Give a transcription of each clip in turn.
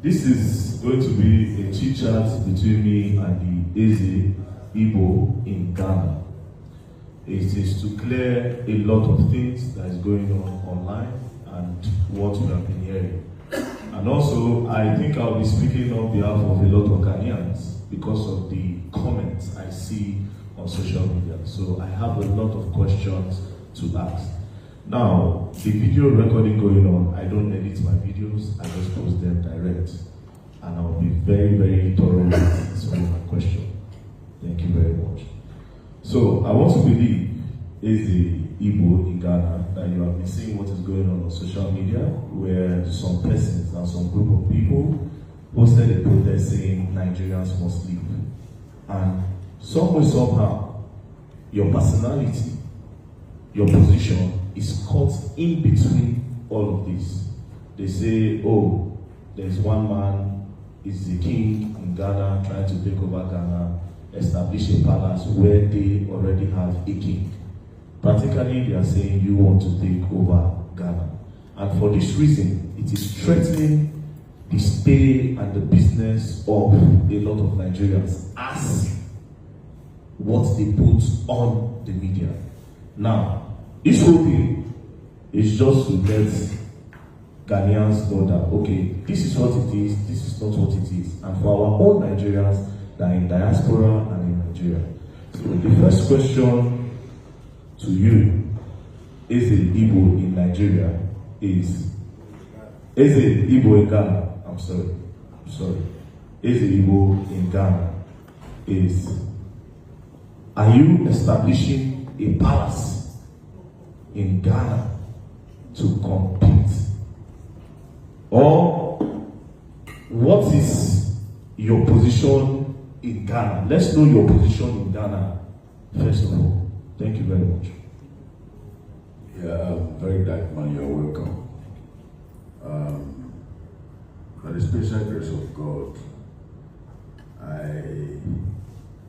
This is going to be a chit chat between me and the EZE Igbo in Ghana. It is to clear a lot of things that is going on online and what we have been hearing. And also, I think I'll be speaking on behalf of a lot of Ghanaians because of the comments I see on social media. So I have a lot of questions to ask. Now, the video recording going on, I don't edit my videos, I just post them direct. And I'll be very, very thorough with answering my question. Thank you very much. So, I want to believe, EZE Igbo in Ghana, that you have been seeing what is going on social media, where some persons and some group of people posted a protest saying Nigerians must leave. And some way, somehow, your personality, your position is caught in between all of this. They say, oh, there's one man, is the king in Ghana, trying to take over Ghana, establish a palace where they already have a king. Practically, they are saying you want to take over Ghana. And for this reason, it is threatening the stay and the business of a lot of Nigerians as what they put on the media. Now, this whole thing is just to let Ghanaians know that, okay, this is what it is, this is not what it is. And for our own Nigerians that are in diaspora and in Nigeria. So the first question to you, EZE Igbo in Nigeria, is EZE Igbo in Ghana, EZE Igbo in Ghana is, are you establishing a palace in Ghana to compete? Or what is your position in Ghana? Let's know your position in Ghana first of all. Thank you very much. Yeah, very glad, man. You're welcome. By the special grace of God, I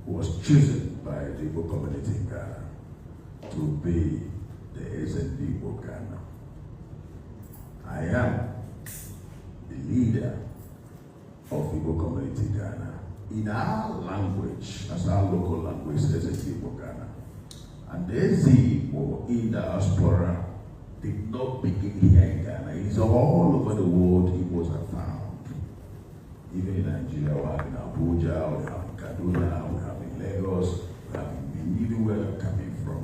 was chosen by the Igbo community in Ghana to be the EZE Igbo Ghana. I am the leader of Igbo community Ghana in our language, as our local language, EZE Igbo Ghana. And the EZE Igbo in diaspora did not begin here in Ghana. It is all over the world Igbos are found. Even in Nigeria, we have in Abuja, we have in Kaduna, we have in Lagos, we have in even where they're coming from.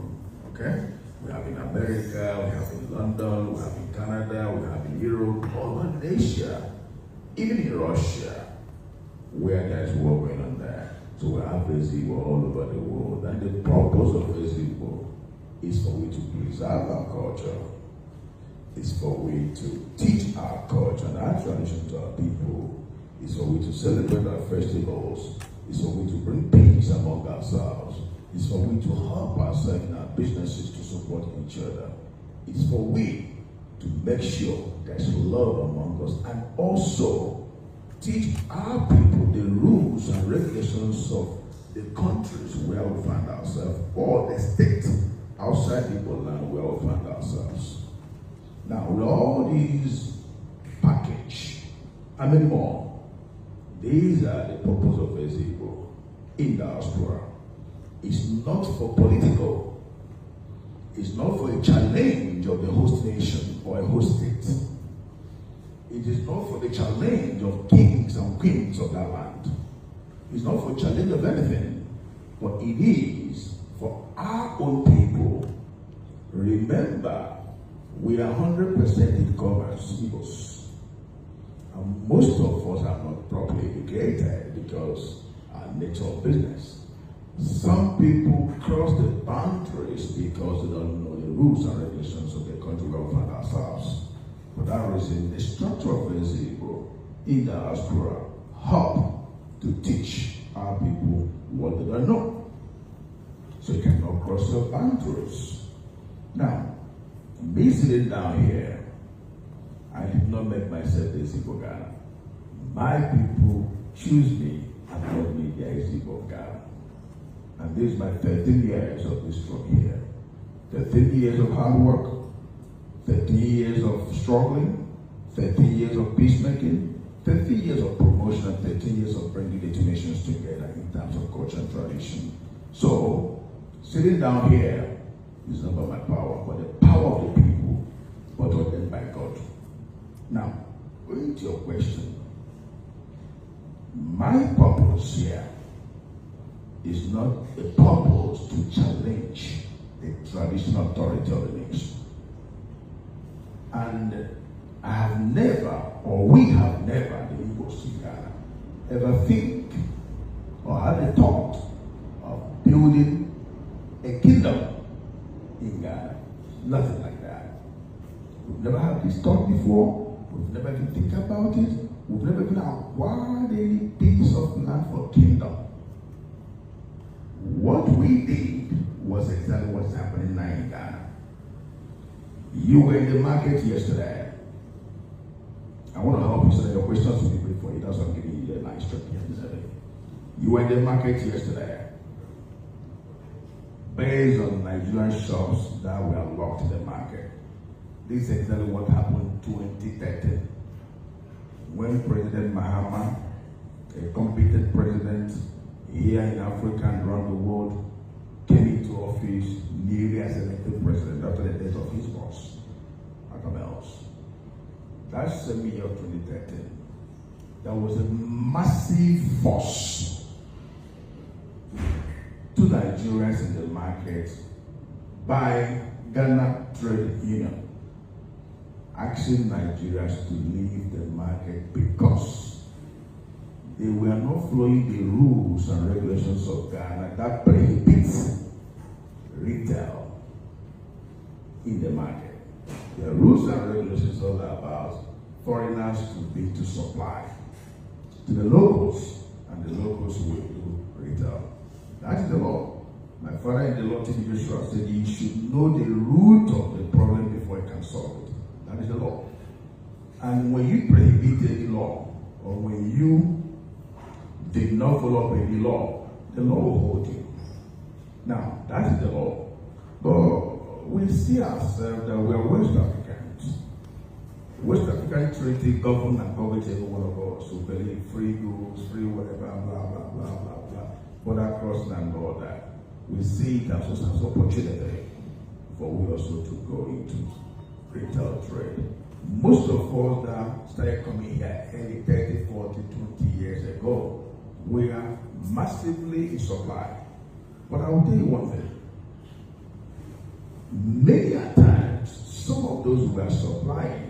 Okay? We have in America, we have in London, we have in Canada, we have in Europe, all over Asia, even in Russia, where there's war going on there. So we have EZE Igbo all over the world. And the purpose of EZE Igbo is for we to preserve our culture. It's for we to teach our culture and our tradition to our people. It's for we to celebrate our festivals. It's for we to bring peace among ourselves. It's for we to help ourselves in our businesses to support each other. It's for we to make sure there's love among us and also teach our people the rules and regulations of the countries where we find ourselves or the state outside Igbo land where we find ourselves. Now, with all these package and many more, these are the purpose of EZE Igbo in diaspora. It's not for political. It's not for a challenge of the host nation or a host state. It is not for the challenge of kings and queens of that land. It's not for challenge of anything, but it is for our own people. Remember, we are 100% Igbos, Igbos. And most of us are not properly educated because our nature of business. Some people cross the boundaries because they don't know the rules and regulations of the country where we find ourselves. For that reason, the structure of EZE Igbo in diaspora help to teach our people what they don't know. So you cannot cross your boundaries. Now, me sitting down here, I did not make myself EZE Igbo Ghana. My people choose me and call me the EZE Igbo Ghana. And this is my 13 years of this from here. 13 years of hard work, 13 years of struggling, 13 years of peacemaking, 30 years of promotion, and 13 years of bringing the two nations together in terms of culture and tradition. So, sitting down here is not by my power, but the power of the people, but ordained by God. Now, going to your question, my purpose here is not a purpose to challenge the traditional authority of the nation. And I have never, or we have never, the Igbos in Ghana, ever think or had a thought of building a kingdom in Ghana. Nothing like that. We've never had this thought before. We've never even think about it. We've never even acquired any piece of land for kingdom. What we did was exactly what's happening now in Ghana. You were in the market yesterday. I want to help you so that your questions will be great for you. That's why I'm giving you the nice trip yesterday. You were in the market yesterday. Based on Nigerian shops that were locked in the market. This is exactly what happened in 2013. When President Mahama, a competent president here in Africa and around the world, came into office newly as elected president after the death of his boss, Akamels. That same year of 2013, there was a massive force to Nigerians in the market by Ghana Trade Union, asking Nigerians to leave the market because they were not following the rules and regulations of Ghana that prohibits retail in the market. The rules and regulations are about foreigners to supply to the locals, and the locals will do retail. That is the law. My father in the law, T.B. Joshua, said you should know the root of the problem before you can solve it. That is the law. And when you prohibit any law, or when you did not follow up any law, the law will hold you. Now, that is the law. But we see ourselves that we are West Africans. West African treaty govern and govern every one of us who believe free goods, free whatever, blah, blah, blah, blah, blah. Border crossing and all that. We see it as an opportunity for we also to go into retail trade. Most of us that started coming here early 30, 40, 20 years ago, we are massively in supply. But I will tell you one thing. Many a times, some of those who are supplying,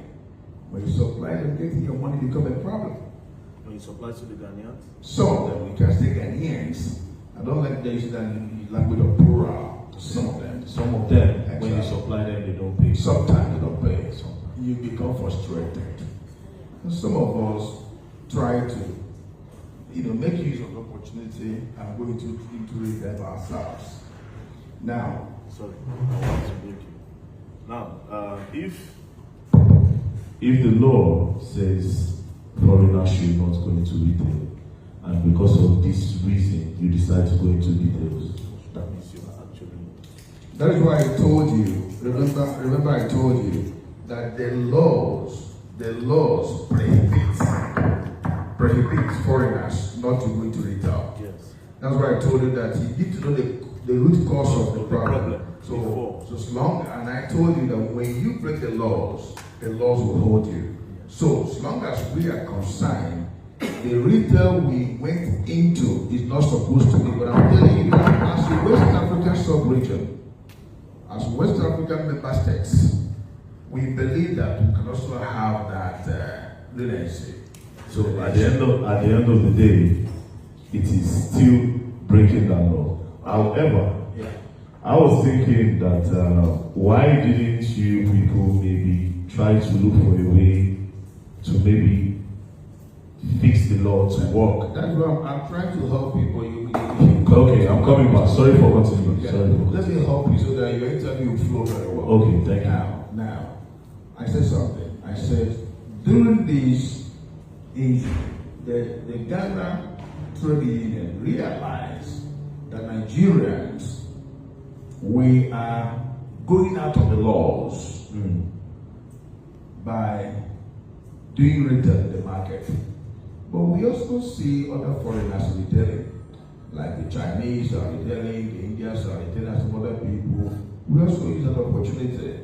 when you supply them, getting your money become a problem. When you supply to the Ghanaians? Some of them, we can say Ghanaians. I don't like the language of plural. Some of them. Some of them, when you supply them, they don't pay. Sometimes they don't pay. You become frustrated. And some of us try to, make use of the opportunity and go into it ourselves. Now, sorry, I want to break you. Now, if the law says foreigners should not go into retail, and because of this reason you decide to go into details, that means you are actually. That is why I told you. Remember, I told you that the laws prohibit foreigners not to go into retail. Yes. That's why I told you that you need to know the root cause of the problem. So as long, and I told you that when you break the laws will hold you. So as long as we are concerned, the retail we went into is not supposed to be. But I'm telling you that as a West African sub-region, as West African member states, we believe that we can also have that leniency. So at the end of the day, it is still breaking that law. However, I was thinking that why didn't you people maybe try to look for a way to maybe fix the law to work? That's why I'm trying to help people. Okay, I'm coming back. Sorry for continuing. Yeah. Let me help you so that your interview will flow very well. Okay, thank you. Now, I said something. I said, during this issue, the Ghana Trade Union realized that Nigerians, we are going out of the laws by doing retail in the market. But we also see other foreigners retailing, like the Chinese are retailing, the Indians are retailing, some other people. We also use that opportunity.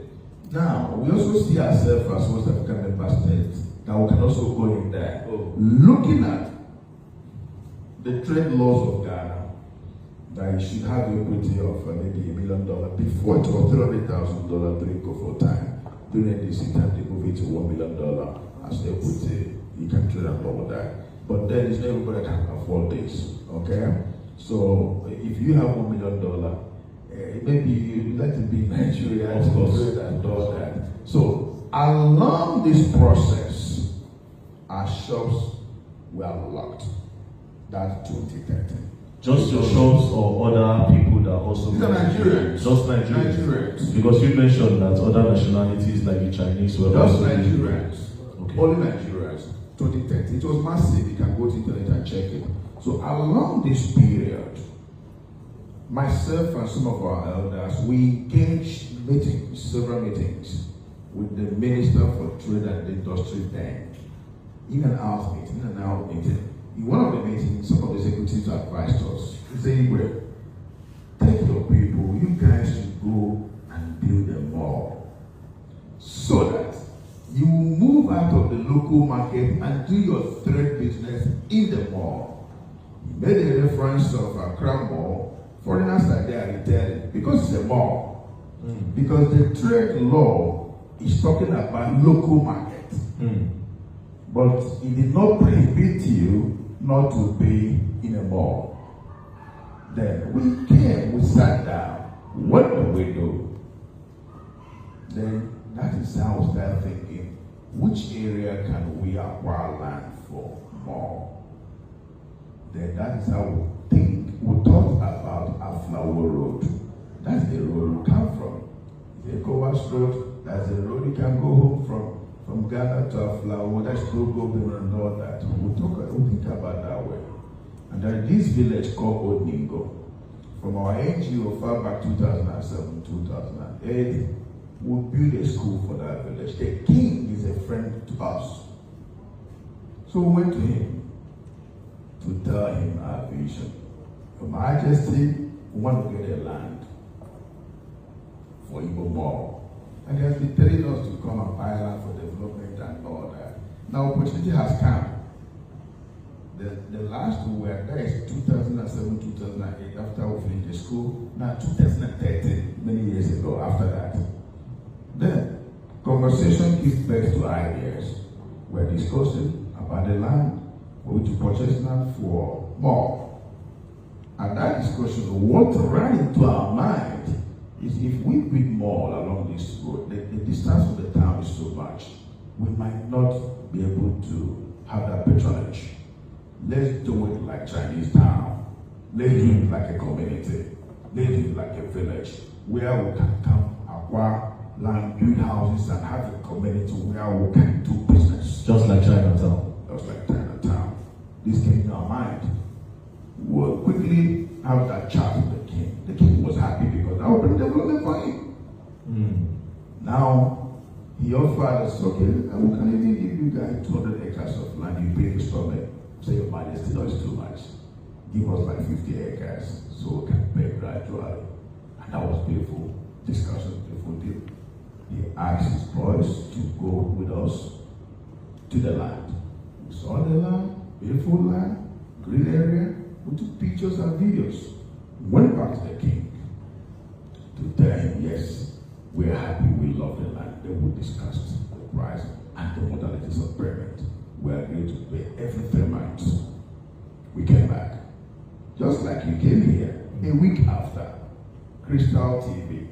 Now, we also see ourselves as West African member states that we can also go in there. Looking at the trade laws of Ghana, that you should have the equity of maybe $1 million. Before it was $300,000 during COVID time. During this time, they move it to $1 million as the equity. You can trade and all with that. But then it's not everybody that can afford this. Okay? So if you have $1 million, maybe you'd like to be in Nigeria to trade and all that. So along this process, our shops were locked. That's 2013. Just your shops or other people that also... These are Nigerians. Just Nigerians. Because you mentioned that other nationalities like the Chinese were just also... Nigerians. Okay. Only Nigerians. 2013. It was massive. You can go to the internet and check it. So along this period, myself and some of our elders, we engaged meetings, several meetings, with the Minister for Trade and Industry then. In and out meeting. In one of the meetings, some of the executives advised us, they say, well, take your people, you guys should go and build a mall so that you will move out of the local market and do your trade business in the mall. He made a reference of Accra Mall. Foreigners are there retailing because it's a mall. Because the trade law is talking about local market. But it did not prohibit you not to be in a mall. Then we sat down. What do we do? Then that is how we started thinking, which area can we acquire land for mall? Then that is how we thought about Aflawo Road. That's the road we come from. The Ecowas Road, that's the road you can go home from Ghana to Aflawo, that's no government and all that. We think about that way. And there is this village called Odningo. From our NGO far back 2007, 2008, we built a school for that village. The king is a friend to us. So we went to him to tell him our vision. Your Majesty, we want to get a land for Igbo Mall. And he has been telling us to come and buy land for development and all that. Now opportunity has come. The last we were there is 2007, 2008, after we finished the school. Now 2013, many years ago after that. Then conversation gives birth to ideas. We're discussing about the land, where to purchase land for mall. And that discussion, what ran into our mind is if we build mall along this road, the distance from the town is so much, we might not be able to have that patronage. Let's do it like Chinese town. Let's do it like a community. Let's do it like a village where we can come, acquire land, build houses, and have a community where we can do business. Just like Chinatown. Just like Chinatown. This came to our mind. We'll quickly have that chat with the king. The king was happy because that would be development for him. Now, he offered us, okay, we can even give you guys 200 acres of land. You pay the installment. Say, Your Majesty, no, it's too much. Give us like 50 acres so we can pay gradually. And that was beautiful discussion, beautiful deal. He asked his boys to go with us to the land. We saw the land, beautiful land, green area. We took pictures and videos. Went back to the king to tell him, yes, we're happy, we love the land. Then we discussed the price and the modalities of payment. We agreed to pay every 3 months. We came back. Just like you came here, a week after, Crystal TV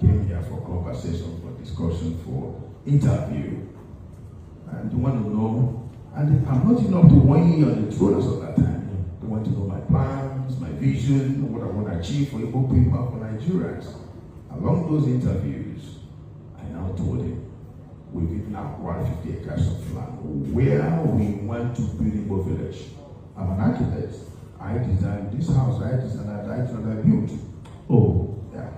came here for conversation, for discussion, for interview. And they want to know, and I'm not enough to 1 year on the throne as of that time. They want to know my plans, my vision, what I want to achieve for Igbo people, for Nigerians. Along those interviews, I now told him, we've even acquired 50 acres of land where we want to build Igbo village. I'm an architect. I designed this house, I designed that, I built. Oh, yeah.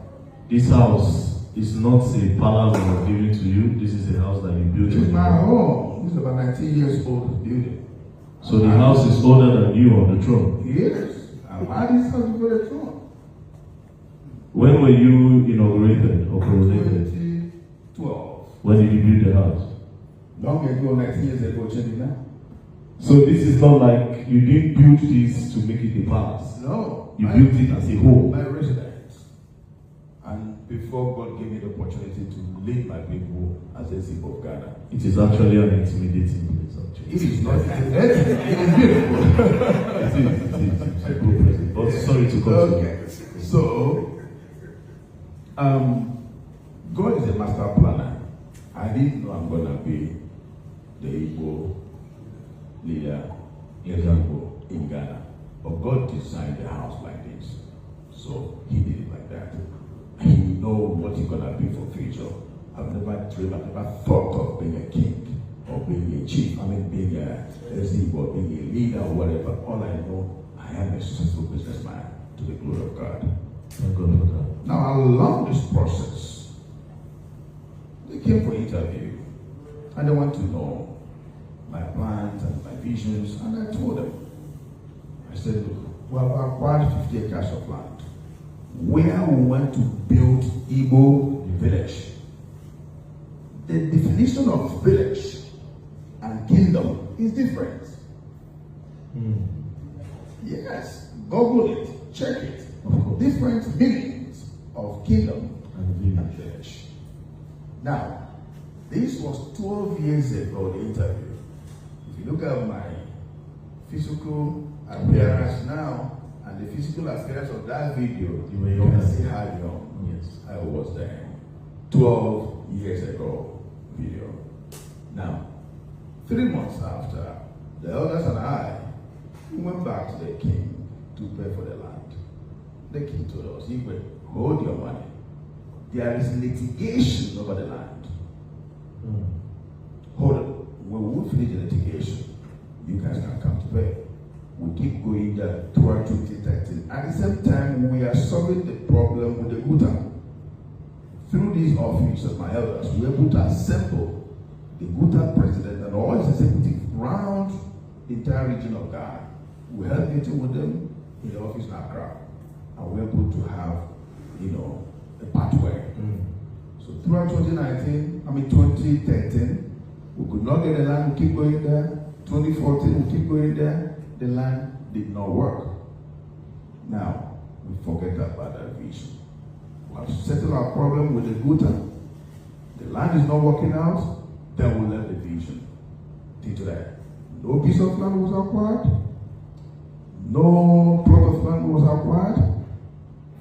This house is not a palace that was given to you. This is a house that you built. It's my home. It's about 19 years old building. So the house is older than you on the throne? Yes. I've had this house before the throne. When were you inaugurated or coronated? 2012. When did you build the house? Long ago, 19 years ago, changing now. So this is not like you didn't build this to make it a palace. No. You built it as a home. My residence. And before God gave me the opportunity to lead my people as a EZE of Ghana. It is actually an intimidating place, actually. It is not. It is beautiful. It's a good place. But sorry to cut you. Okay. So, God is a master planner. I didn't know I'm going to be the Igbo leader in Ghana. But God designed the house like this. So he did it like that. He knows what he's going to be for future. I've never dreamed, I've never thought of being a king or being a chief. I mean, being a EZE or being a leader or whatever. All I know, I am a successful businessman to the glory of God. Thank God for that. Now, along this process, they came for interview and they want to know my plans and my visions, and I told them, I said, look, we have acquired 50 acres of land where we want to build Igbo village. The definition of village and kingdom is different. Yes, Google it, check it. Different meanings of kingdom and village. Now, this was 12 years ago, the interview. If you look at my physical appearance now and the physical appearance of that video, you can see how young I was then. 12 years ago video. Now, 3 months after, the elders and I went back to the king to pay for the land. The king told us, Igwe, hold your money. There is litigation over the land. Hold it. When we finish the litigation, you guys can come to pay. We keep going there toward 2013. At the same time, we are solving the problem with the Guta. Through this office of my elders, we are able to assemble the Guta president and all his executives around the entire region of Ghana. We held a meeting with them in the office in Accra, and we were able to have, a pathway. So throughout 2013, we could not get the land, we keep going there. 2014, we keep going there. The land did not work. Now, we forget about that vision. We have settled our problem with the Guta. The land is not working out, then we left the vision. Till that, no piece of land was acquired, no plot of land was acquired.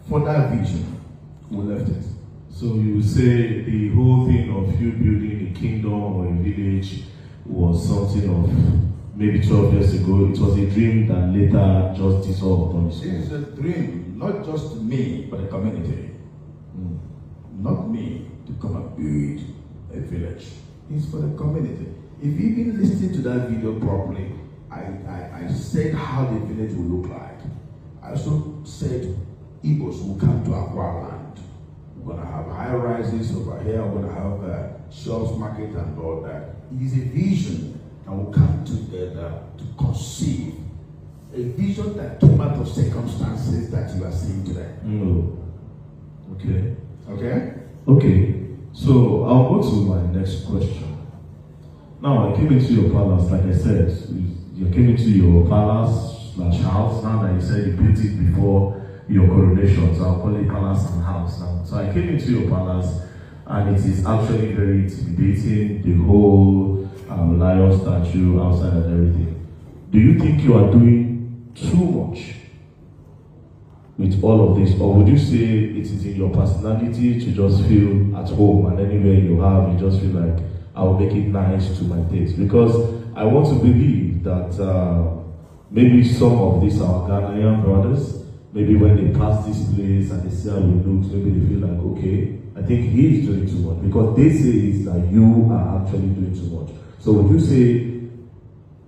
For that vision, we left it. So you would say the whole thing of you building a kingdom or a village was something of maybe 12 years ago. It was a dream that later just dissolved on its own. It is a dream, not just me, but the community. Not me to come and build a village. It's for the community. If you've been listening to that video properly, I said how the village will look like. I also said Igbos will come to acquire land. We're going to have high rises over here. We're going to have shops, market, and all that. It is a vision that will come together to conceive a vision that came out of circumstances that you are seeing today. Okay. Okay? Okay. So I'll go to my next question. Now I came into your palace, like I said, you came into your palace/house. Now that you said you built it before your coronation, so I'll call it palace and house now. So I came into your palace, and it is actually very intimidating, the whole lion statue outside and everything. Do you think you are doing too much with all of this, or would you say it is in your personality to just feel at home and anywhere you have, you just feel like, I will make it nice to my taste? Because I want to believe that maybe some of these our Ghanaian brothers, maybe when they pass this place and they see how it looks, maybe they feel like, okay, I think he is doing too much. Because they say it's that you are actually doing too much. So would you say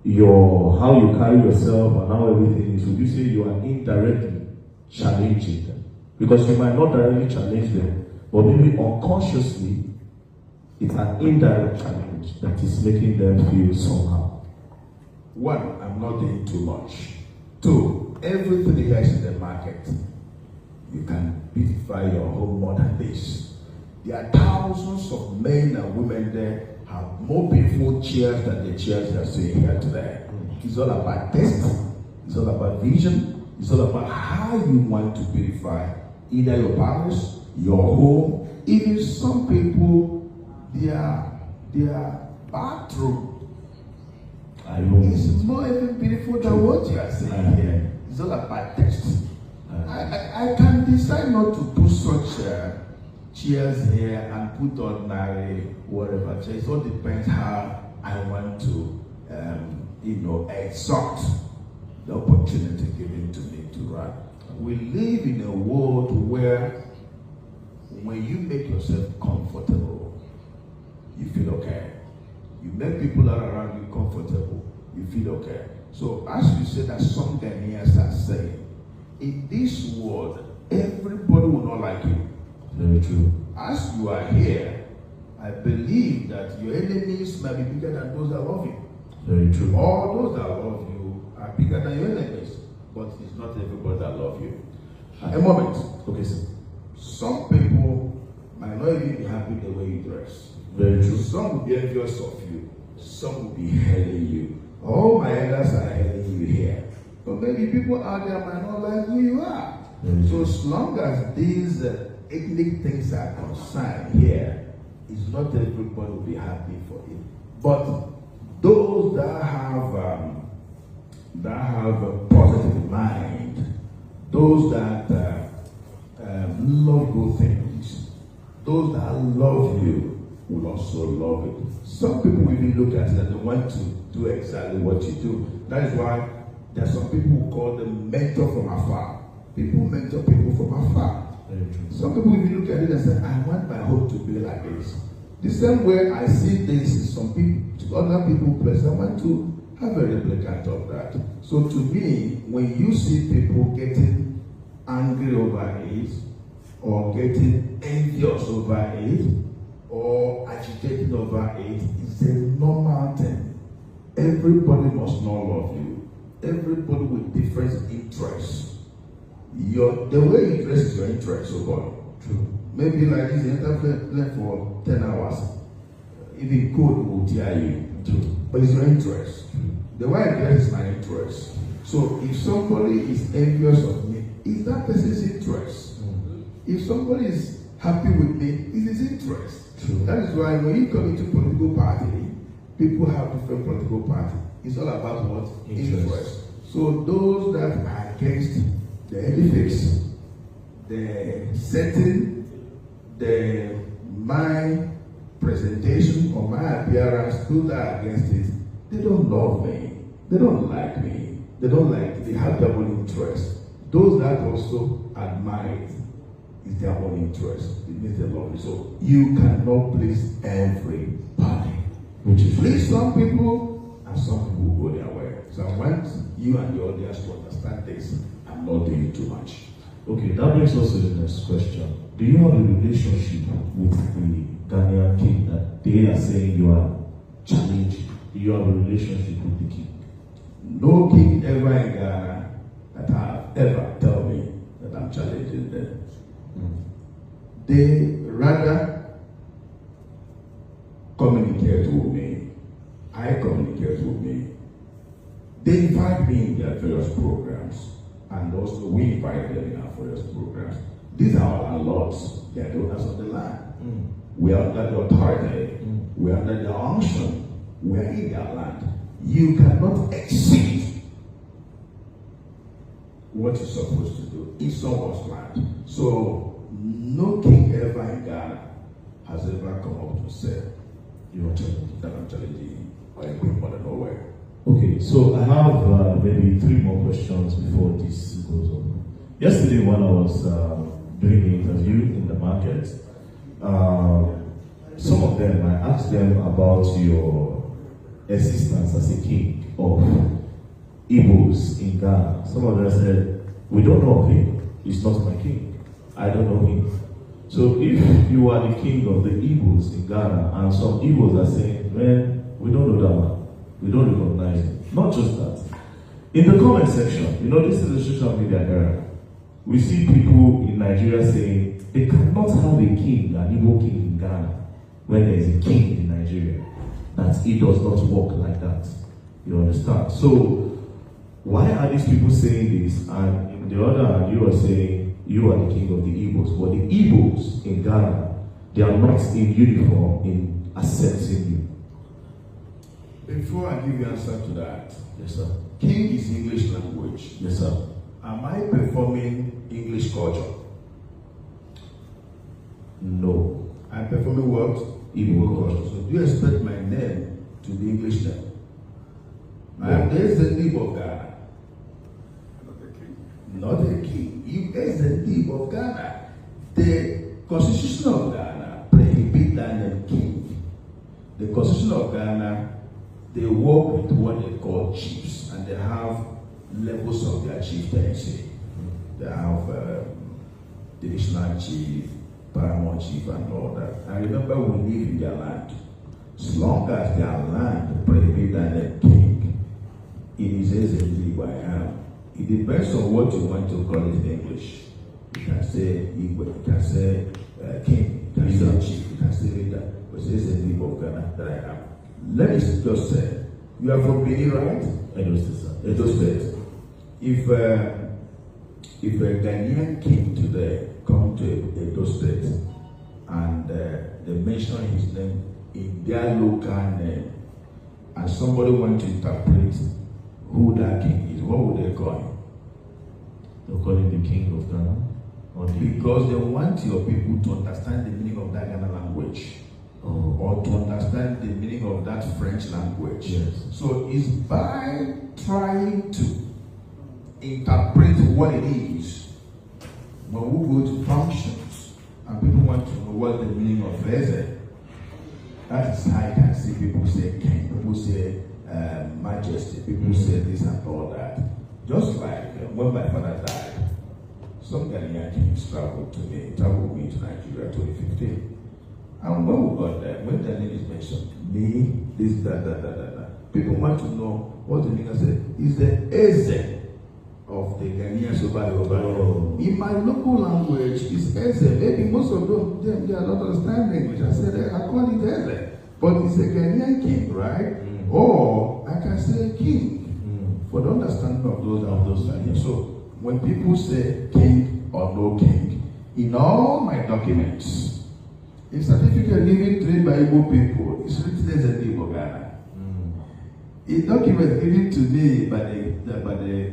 how you carry yourself and how everything is, would you say you are indirectly challenging them? Because you might not directly challenge them, but maybe unconsciously, it's an indirect challenge that is making them feel somehow? One, I'm not doing too much. Two, everything here is in the market. You can beautify your home more than this. There are thousands of men and women there have more beautiful chairs than the chairs you are seeing here today. It's all about taste. It's all about vision. It's all about how you want to beautify either your palace, your home, even some people, their bathroom is more even beautiful than what you are seeing here. It's all about taste. I can decide not to put such chairs here and put ordinary whatever chairs. It all depends how I want to, exalt the opportunity given to me to run. We live in a world where when you make yourself comfortable, you feel okay. You make people around you comfortable, you feel okay. So as you say that some Ghanaians are saying, in this world, everybody will not like you. Very true. As you are here, I believe that your enemies might be bigger than those that love you. Very true. All those that love you are bigger than your enemies, but it's not everybody that love you. A moment. Okay, sir. Some people might not even be happy the way you dress. Very true. Some will be envious of you. Some will be hailing you. All my elders are hailing you here. But maybe people out there might not like who you are. So as long as these ethnic things are concerned here, it's not everybody will be happy for it. But those that have a positive mind, those that love good things, those that love you will also love it. Some people even look at it and they want to do exactly what you do. That is why there are some people who call them mentor from afar. People mentor people from afar. Some people even look at it and say, I want my home to be like this. The same way I see this in some people, other people place, I want to have a replicant of that. So to me, when you see people getting angry over it, or getting envious over it, or agitated over it, it's a normal thing. Everybody must not love you. Everybody with different interests. The way you dress is your interest, so God. True. Maybe like this, you enter play for 10 hours. Even code will tear you. True. But it's your interest. True. The way I dress is my interest. So if somebody is envious of me, it's that person's interest. If somebody is happy with me, it's his interest. True. That is why when you come into political party, people have different political party. It's all about what? Interest. So those that are against the edifice, the setting, my presentation or my appearance, those that are against it, they don't love me. They don't like me. They don't like, they have their own interest. Those that also admire it, is their own interest. It means they love you. So you cannot please everybody. Which is please some people, and some people will go their way. So I want you and the audience to understand this. I'm not doing too much. Okay, that brings us to the next question. Do you have a relationship with the Ghanaian king that they are saying you are challenging? Do you have a relationship with the king? No king ever in Ghana that have ever told me that I'm challenging them. They rather communicate with me. I communicate with me. They invite me in their various programs, and also we invite them in our various programs. These are our lords. They are the owners of the land. We are under the authority. We are under their unction. We are in their land. You cannot exceed what you're supposed to do in someone's land. So no king ever in Ghana has ever come up to say, you are challenging, that I'm challenging, or I'm going more than nowhere. Okay, so I have maybe 3 more questions before this goes on. Yesterday when I was doing the interview in the market, some of them, I asked them about your existence as a king of Igbos in Ghana. Some of them said, we don't know him. He's not my king. I don't know him. So if you are the king of the Igbos in Ghana, and some Igbos are saying, man, we don't know that man, we don't recognize him. Not just that. In the comment section, you know, this is a social media era. We see people in Nigeria saying they cannot have a king, an Igbo king in Ghana, when there is a king in Nigeria. That it does not work like that. You understand? So why are these people saying this? And in the other hand, you are saying you are the king of the Igbos. But the Igbos in Ghana, they are not in uniform in accepting you. Before I give you answer to that, Yes, sir. king is English language. Yes, sir. Am I performing English culture? No. I'm performing what? Igbo culture. So do you expect my name to be English name? I am the EZE of Ghana. Not a king. Not a king. You EZE of Ghana. The Constitution of Ghana prohibits that name king. The Constitution of Ghana, they work with what they call chiefs, and they have levels of their chieftaincy. They have divisional chief, paramount chief, and all that. And remember, we live in their land. As long as their land prohibits that name king, it is easily where I am. It depends on what you want to call it in English. You can say Igbo, you can say king, you can say chief, you can say leader, but it's easily of Ghana that I am. Let me just say, you are from Benin, right? Edo State, sir. Edo State. If a Ghanaian king today come to Edo State and they mention his name in their local name, and somebody want to interpret who that king is, what would they call him? They'll call him the king of Ghana. Because they want your people to understand the meaning of that Ghana language. Or to understand the meaning of that French language. Yes. So it's by trying to interpret what it is when we go to functions and people want to know what the meaning of EZE. That is how I can see people say king, people say majesty, people say this and all that. Just like when my father died, some Ghanaian kings traveled to me to Nigeria 2015. And when we got there, when the name is mentioned, me, this, that, people want to know what the nigga said. Is the EZE of the Ghanaians over there. In my local language, it's EZE. Maybe most of them, they are not understanding English. I said, I call it EZE. But it's a Ghanaian king, right? Or I can say king for the understanding of those Ghanaians. So when people say king or no king, in all my documents, a certificate given to me by Igbo people is written as a Igbo Ghana. A document given to me by the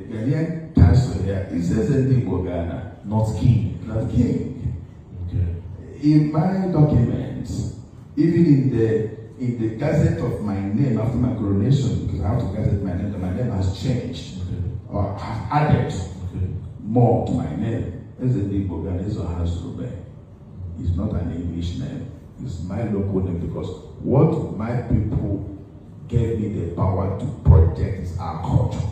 Ghanaian council here, it says a Igbo Ghana, Not king. not king. Okay. In my documents, even in the gazette of my name after my coronation, because I have to gazette my name has changed or have added more to my name. As a Igbo Ghana, it's a house Rube. It's not an English name. It's my local name because what my people gave me the power to project is our culture.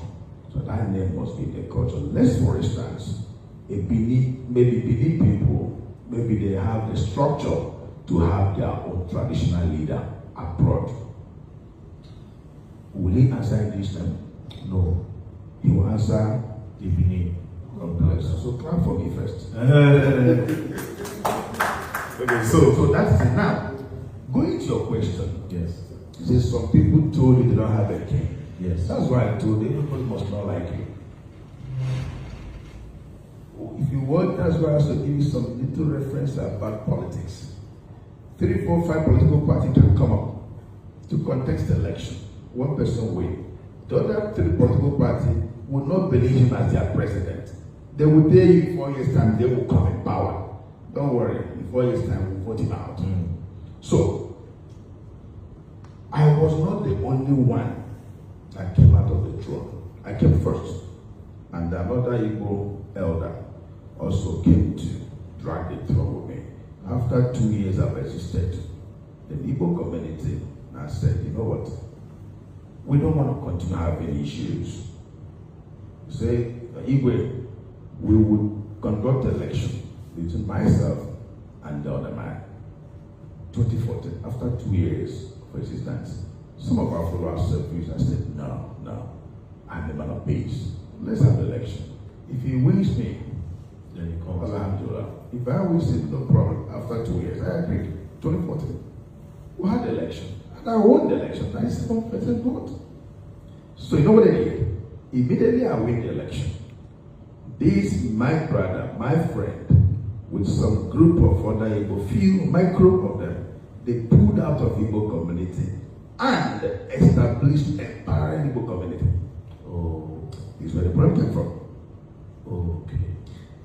So that name must be the culture. Let's, for instance, maybe Benin people, maybe they have the structure to have their own traditional leader abroad. Will he answer English name? No. He will answer the Benin. God bless. So clap for me first. Okay, so that is it. Now, going to your question. Yes. Say some people told you they don't have a king. Yes. That's why I told you everybody must not like you. If you want, that's why I also give you some little reference about politics. 3, 4, 5 political parties can come up to contest the election. One person win. The other 3 political parties will not believe him as their president. They will tell you 4 years' time they will come in power. Don't worry, in 4 years' time we'll vote him out. So, I was not the only one that came out of the throne. I came first. And another Igbo elder also came to drag the throne with me. After 2 years I've existed, the Igbo community now said, you know what? We don't want to continue having issues. Say, Igwe, we would conduct election between myself and the other man. 2014, after 2 years of existence, some of our followers refused. I said, no, I'm a man of peace. Let's have the election. If he wins me, then he comes. Alhamdulillah. If I win him, no problem. After 2 years, I agreed. 2014, we had the election, and I won the election. 97% vote. So you know what I did? Immediately I win the election. This, my brother, my friend, with some group of other Igbo, my group of them, they pulled out of Igbo community and established empowering Igbo community. Oh, this is where the problem came from. Okay.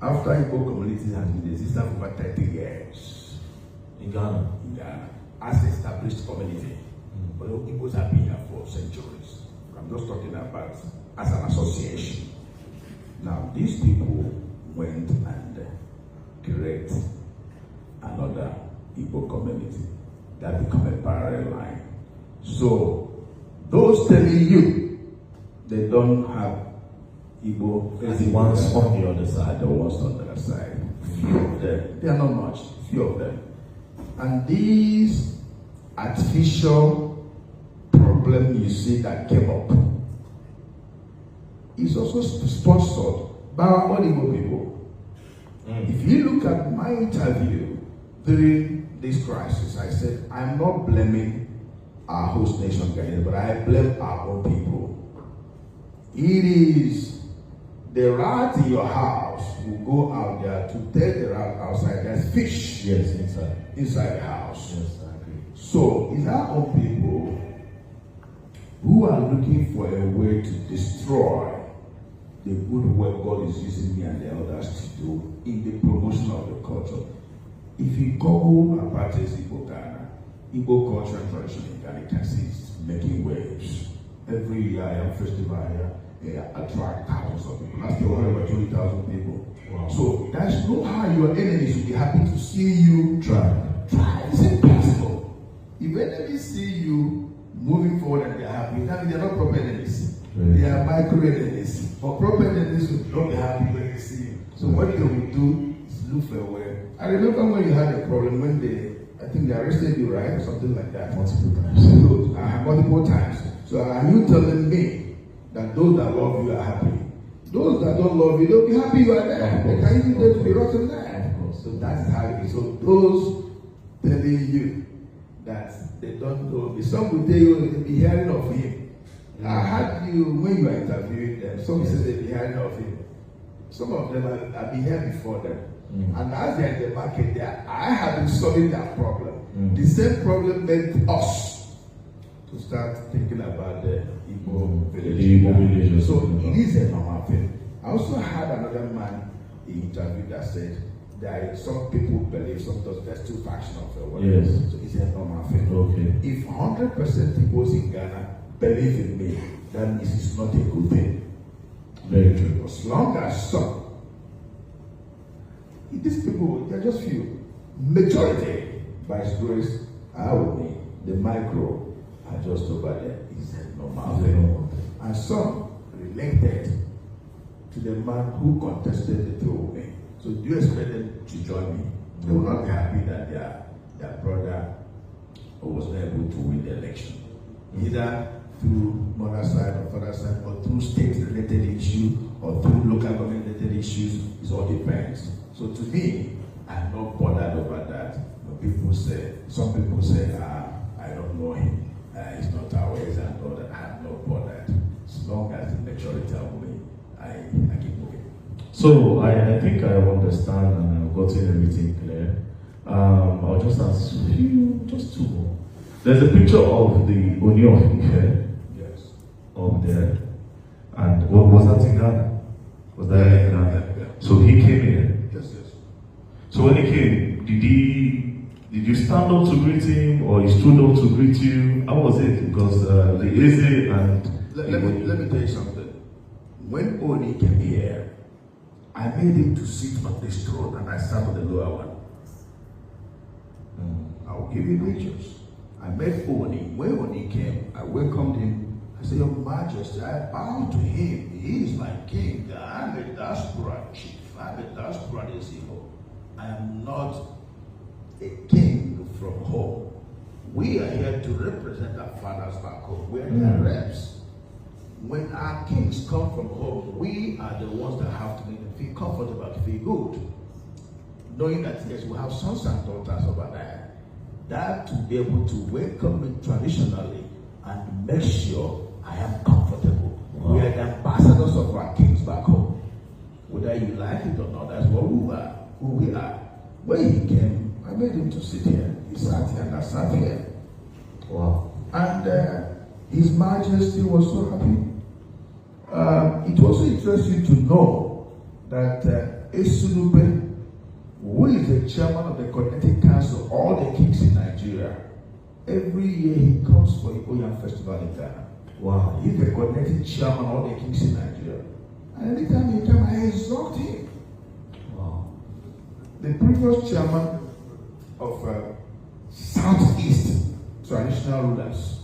After Igbo community has been existing for 30 years in Ghana, as established community, but Igbos have been here for centuries. I'm just talking about as an association. Now, these people went and created another Igbo community that become a parallel line. So, those telling you they don't have Igbo as the ones on the other side, the ones on the other side, few of them, they are not much, few of them. And these artificial problem you see that came up is also sponsored by our own Igbo people. If you look at my interview during this crisis, I said, I'm not blaming our host nation, but I blame our own people. It is the rat in your house will go out there to tell the rat outside there's fish. Yes, inside the house. Yes, I agree. So it's our own people who are looking for a way to destroy the good work God is using me and the others to do in the promotion of the culture. If you go about Igbo Ghana, Igbo culture and tradition in Ghana, you can see it's making waves. Every year I have festival here, attract thousands of people. Last year we had about 20,000 people. Wow. So there's no how your enemies will be happy to see you try. It's impossible. If enemies see you moving forward and they're happy, that means they're not proper enemies. Right. They are micro enemies. For proper enemies will not be happy when they see you. So what they will do is look for a way. I remember when you had a problem when I think they arrested you, right? Or something like that. Multiple times. Multiple times. So are you telling me that those that love you are happy? Those that don't love you, they'll be happy you are there. They can even go to be rotten there. So that's how it is. So those telling you that they don't know, some will tell you they'll be hearing of him. I had you, when you were interviewing them, some said they'll be hearing of him. Some of them have been here before them. And as they're in the market there, I have been solving that problem. The same problem made us to start thinking about the Igbo village. So it is a normal thing. I also had another man in interview that said that some people believe sometimes there's two factions of the world. Yes. So it's a normal thing. Okay. If 100% people in Ghana believe in me, that means it's not a good thing. Very true. As long as some, these people, they're just few. Majority, by His grace, are with me. The micro are just over there. It's a normal thing. And some related to the man who contested the throne with me. So do you expect them to join me? They will not be happy that their brother was not able to win the election. Either through mother side or father side, or through state-related issue, or through local government-related issues. It all depends. So to me, I'm not bothered over that. Some people say, I don't know him. He's not our ways and all that. I'm not bothered. As long as the majority of me, I keep moving. So I think I understand and I've gotten everything clear. I'll just ask you, just two more. There's a picture of the Oni of Ife. Yes. Up there. And what was that in Ghana? Was that in Ghana? Yeah. So he came in. Yes. So when he came, did you stand up to greet him or he stood up to greet you? How was it? Because the EZE and let me tell you something. When Oni came here, I made him to sit on this throne and I sat on the lower one. I'll give you pictures. I met Oni. When Oni came, I welcomed him. I said, Your Majesty, I bow to him. He is my king. I'm a diaspora chief. I'm a diaspora Igbo. I am not a king from home. We are here to represent our fathers back home. We are their reps. When our kings come from home, we are the ones that have to make them feel comfortable, to feel good. Knowing that, yes, we have sons and daughters over there. That to be able to welcome me traditionally and make sure I am comfortable. Wow. We are the ambassadors of our kings back home. Whether you like it or not, that's what who we are. When he came, I made him to sit here. He sat here and I sat here. Wow. And His Majesty was so happy. It also interests you to know that Esunube, who is the chairman of the Coordinating Council of all the kings in Nigeria, every year he comes for the Oyan Festival in Ghana. Wow. He's the coordinating chairman of all the kings in Nigeria. And anytime he comes, I exhort him. Wow. The previous chairman of Southeast traditional rulers,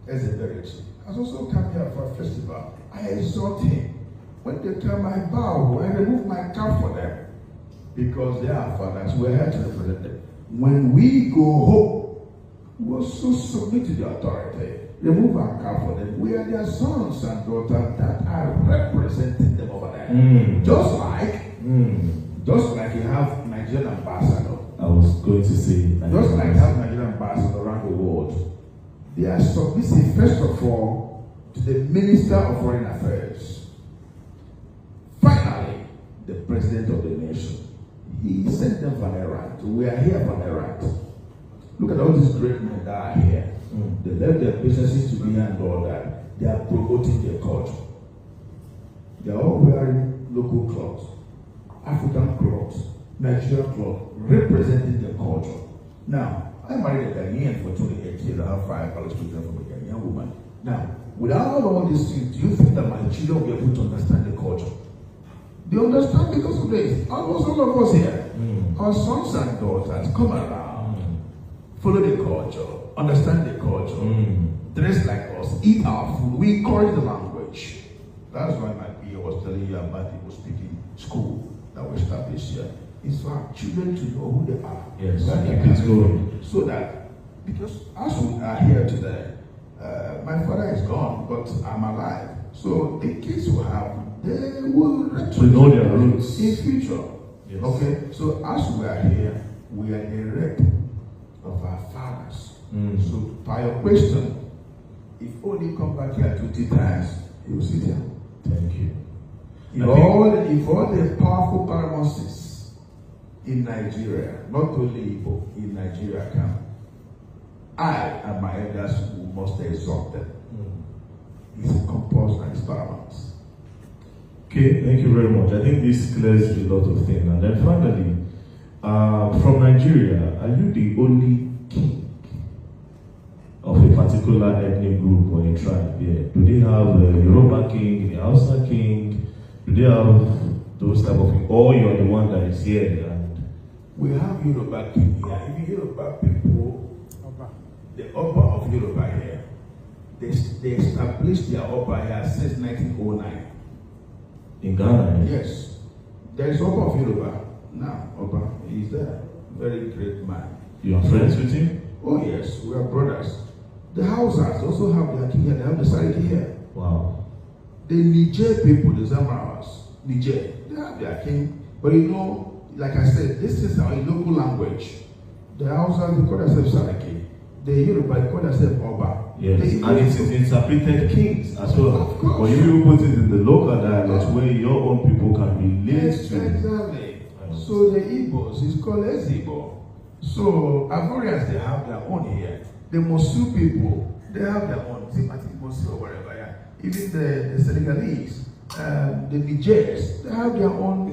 EZE, has also come here for a festival. I exhort him. When they come, I bow. I remove my cap for them. Because they are fathers. We're here to represent them. When we go home, we also submit to the authority. Remove our cap for them. We are their sons and daughters that are representing them over there. Just like you have Nigerian ambassador. I was going to say. Just like you have Nigerian ambassador around the world. They are submissive, first of all, to the Minister of Foreign Affairs. Finally, the President of the nation. He sent them on errand. We are here on errand. Look at all these great men that are here. They left their businesses to be here and all that. They are promoting their culture. They are all wearing local clothes, African clothes, Nigerian clothes, representing their culture. Now, I married a Ghanaian for 28 years. I have 5 college children from a Ghanaian woman. Now, without all these things, do you think that my children will be able to understand the culture? They understand because of this. Almost all of us here, our sons and daughters come around, follow the culture, understand the culture, dress like us, eat our food. We encourage the language. That's why my PA was telling you about people speaking school that we established here. It's for our children to know who they are. Yes, so that, because as we are here today, my father is gone, but I'm alive. So the kids will have, they will know their roots in future. Yes. Okay, so as we are here, we are the rep of our fathers. So by your question, if only come back here 20 times, you will sit here. Thank you. If all the powerful paramours in Nigeria, not only Igbo, in Nigeria come, I and my elders must exalt them. It's a compulsory experiment. Okay, thank you very much. I think this clears a lot of things. And then finally, from Nigeria, are you the only king of a particular ethnic group or a tribe? Yeah. Do they have the Yoruba king, the Hausa king? Do they have those type of things? Or you're the one that is here? And we have Yoruba king here. If you Yoruba people, the Oba of Yoruba here, they established their Oba here since 1909. In Ghana? Yes. There is Oba of Yoruba. Now, Oba is there. Very great man. You are friends with him? Oh yes, we are brothers. The Hausas also have their king here. They have the side here. Wow. The Niger people, the Zamaras, Niger, they have their king. But you know, like I said, this is our local language. The Hausas, they call themselves Saraki. The Yoruba, they call themselves Oba. Yes, and it is interpreted kings as well. Of course. But you will put it in the local dialect where your own people can relate to. Exactly. So the Igbos is called Ezigbo. So Ivorians, they have their own here. The Mosu people, they have their own. I think Mosu or whatever, yeah. Even the Senegalese, the Nigerians, they have their own.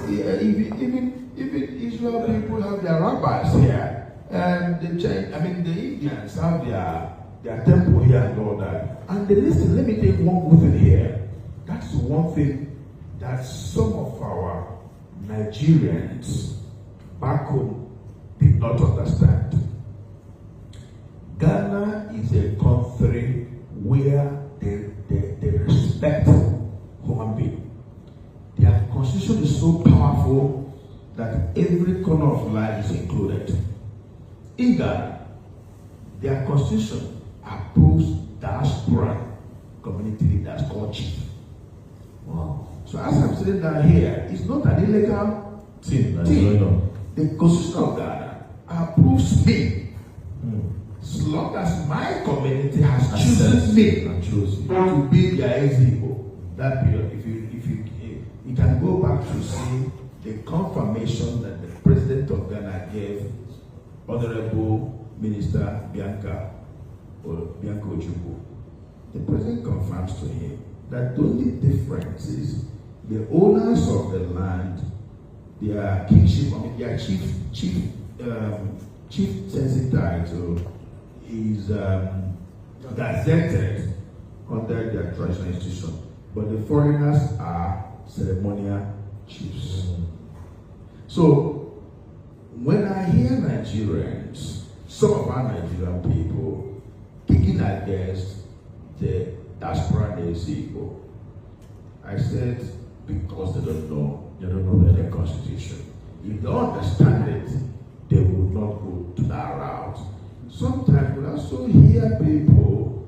Yeah, even Israel people have their rabbis here. And the Indians have their temple here and all that. And listen, let me take one good thing here. That's one thing that some of our Nigerians back home did not understand. Ghana is a country where they respect human being. Their constitution is so powerful that every corner of life is included. In Ghana, their constitution approves diaspora community leaders called chief. Wow. So as I'm sitting down here, it's not an illegal thing. The constitution of Ghana approves me. As long as my community has chosen me to be their EZE, that period, if you can go back to see the confirmation that the president of Ghana gave Honorable Minister Bianca Ojukwu. The president confirms to him that the only difference is the owners of the land, their kingship, their chief census title is gazetted under their traditional institution, but the foreigners are ceremonial chiefs. So when I hear Nigerians, some of our Nigerian people kicking against the diaspora EZE, I said because they don't know the constitution. If they understand it, they would not go to that route. Sometimes we also hear people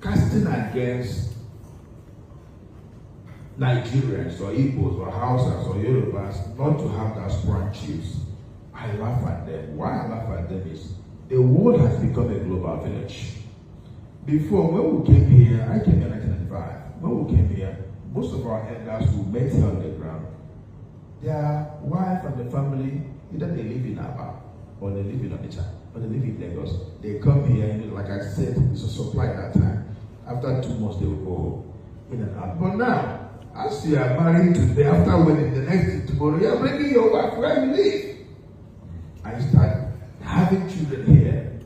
casting against Nigerians or Igbos or Hausas or Yorubas not to have diaspora chiefs. I laugh at them. Why I laugh at them is the world has become a global village. Before, when we came here, I came here in 1995. When we came here, most of our elders who met here on the ground, their wife and the family, either they live in Aba or they live in Onitsha or they live in Lagos. They come here, and like I said, it's a supply at that time. After 2 months, they will go home in and out. But now, as you are married today, after wedding, the next day, tomorrow, you are bringing your wife where you live. I start having children here.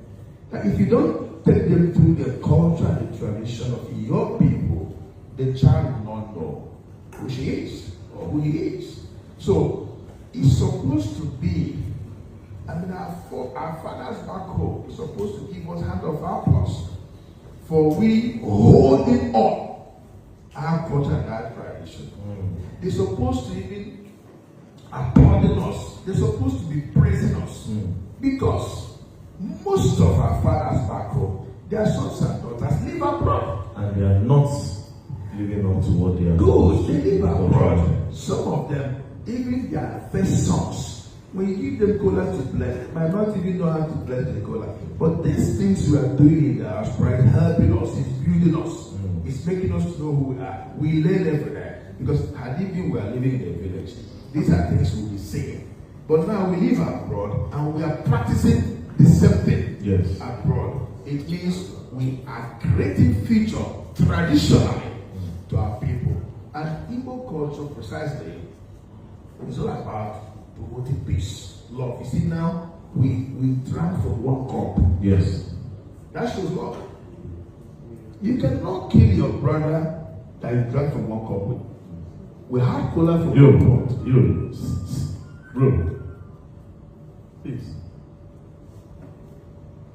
Now, if you don't take them through the culture and the tradition of your people, the child will not know who she is or who he is. So it's supposed to be, our fathers back home is supposed to give us hand of applause for we holding on our culture and our tradition. They're supposed to even applaud us. They're supposed to be praising us because most of our fathers back home, their sons and daughters live abroad. And they are not living up to what they are. Good, they live abroad. Some of them, even their first sons, when you give them cola to bless, might not even know how to bless the cola. But these things we are doing in the diaspora is helping us, it's building us, it's making us know who we are. We learn every day. Because had it been we are living in a village, these are things we'll be saying. But now we live abroad and we are practicing the same thing abroad. It means we are creating future traditionally to our people. And Igbo culture precisely is all about promoting peace, love. You see now, we drank from one cup. Yes. That shows love. You cannot kill your brother that you drank from one cup with. We had cola from one pot. Bro. Please.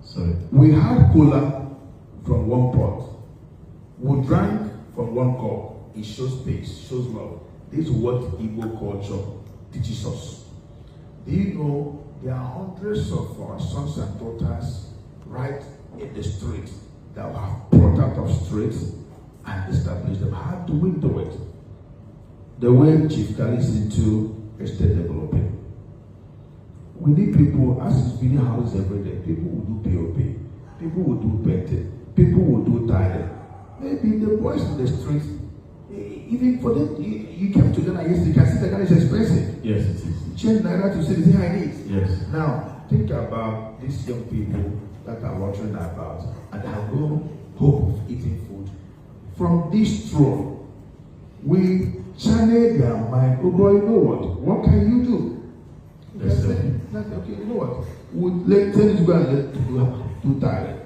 Sorry. We had cola from one pot. We drank from one cup. It shows peace, shows love. This is what Igbo culture teaches us. Do you know there are hundreds of our sons and daughters right in the street that we have brought out of streets and established them? How do we do it? The way Chief carries into estate development. We need people, as is building houses every day, people will do POP, people will do painting, people will do tiling. Maybe the boys in the street, even for them, you came to Ghana yesterday, you can see the Ghana is expensive. Yes, it is. Change Naira to see how it is. Yes. Now, think about these young people that are watching about and have no hope of eating food. From this throne, we channel their mind. Oh boy, you know what can you do? Yes, sir. Okay, you know what? Let us go and do tiling,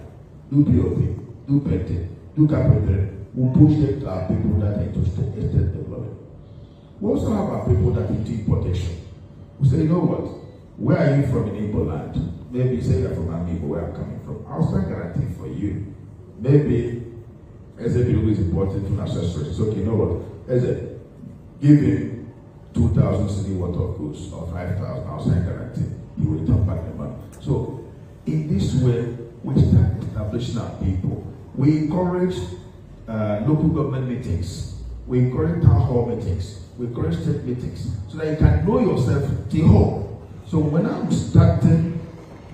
do POP, do painting, do carpentry. We'll push them to our people that are into estate development. We also have our people that are into importation. We say, you know what? Where are you from in Igbo land? Maybe you say you're from Amigo, where I'm coming from. I'll start guarantee for you. Maybe EZE is important to accessories. It's okay, you know what? EZE, give him 2,000 cedi worth of goods or 5,000 outside guarantee, he will return back the money. So, in this way, we start establishing our people. We encourage local government meetings. We encourage town hall meetings. We encourage state meetings so that you can know yourself till home. So when I'm starting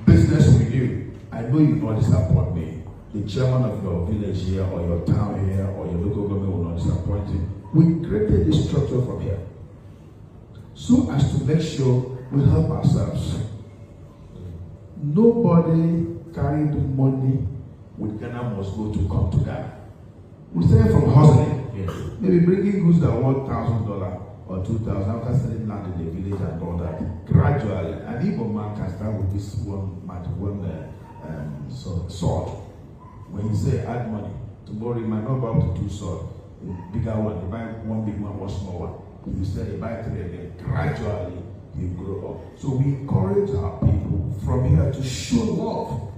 business with you, I know you will not disappoint me. The chairman of your village here or your town here or your local government will not disappoint you. We created this structure from here so as to make sure we help ourselves. Nobody carried money with Ghana must go to come to Ghana. We started from hustling. Yes. Maybe bringing goods that worth $1,000 or $2,000 after selling land in the village and all that. Gradually, an Igbo man can start with this one sword. When you say add money, tomorrow you might not buy up to 2 swords. A bigger one, you buy one big one, one small one. If you say you buy 3 again, gradually you grow up. So we encourage our people from here to show love.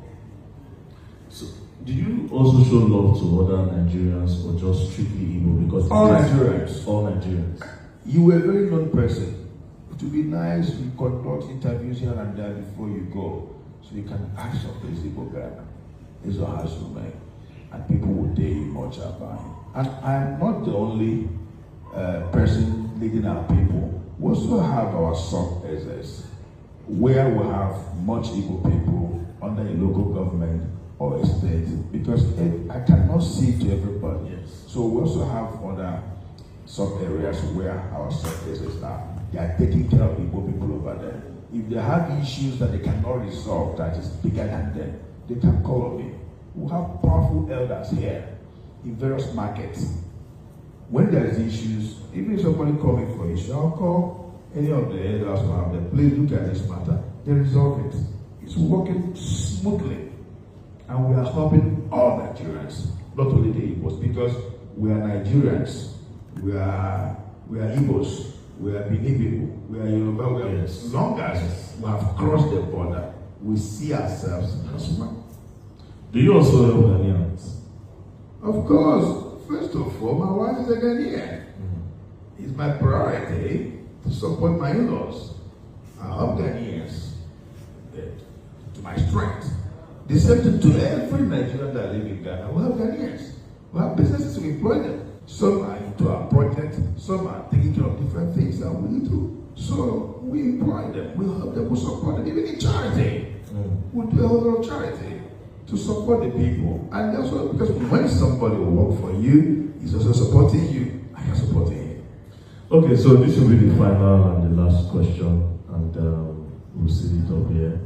So, do you also show love to other Nigerians or just strictly Igbo? Because all Nigerians. All Nigerians. You were a very known person. It would be nice to conduct interviews here and there before you go, so you can ask of this Igbo Ghana. This is how you make, and people will tell you much about him. And I'm not the only person leading our people. We also have our sub-EZEs, where we have much Igbo people under a local government or a state, because I cannot see to everybody. Yes. So we also have other sub-areas where our sub-EZEs are. They are taking care of Igbo people over there. If they have issues that they cannot resolve that is bigger than them, they can call on me. We have powerful elders here in various markets. When there is issues, even if somebody coming for issue, I'll call any of the elders who have them. Please look at this matter. They resolve it. It's working smoothly. And we are helping all Nigerians, not only the Igbos, because we are Nigerians. We are Igbos. We are Benin people. We are Yoruba. We are, as long as we have crossed the border, we see ourselves as one. Do you also help Ghanaians? Of course. First of all, my wife is a Ghanaian. It's my priority to support my in-laws. I help Ghanaians to my strength. The same thing to every Nigerian that live in Ghana. We have Ghanaians. We have businesses to employ them. Some are into our project, some are taking care of different things that we do. So we employ them, we help them, we support them, even in charity. We do a whole lot of charity to support the people. And also because when somebody will work for you, he's also supporting you, and you're supporting him. Okay, so this will be the final and the last question, and we'll see it up here.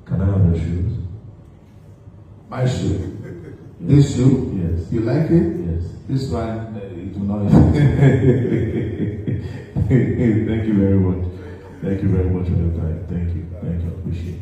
Can I have your shoes? My shoe. This shoe? Yes. You like it? Yes. This one, it will not. Thank you very much. Thank you very much for your time. Thank you. Thank you. I appreciate it.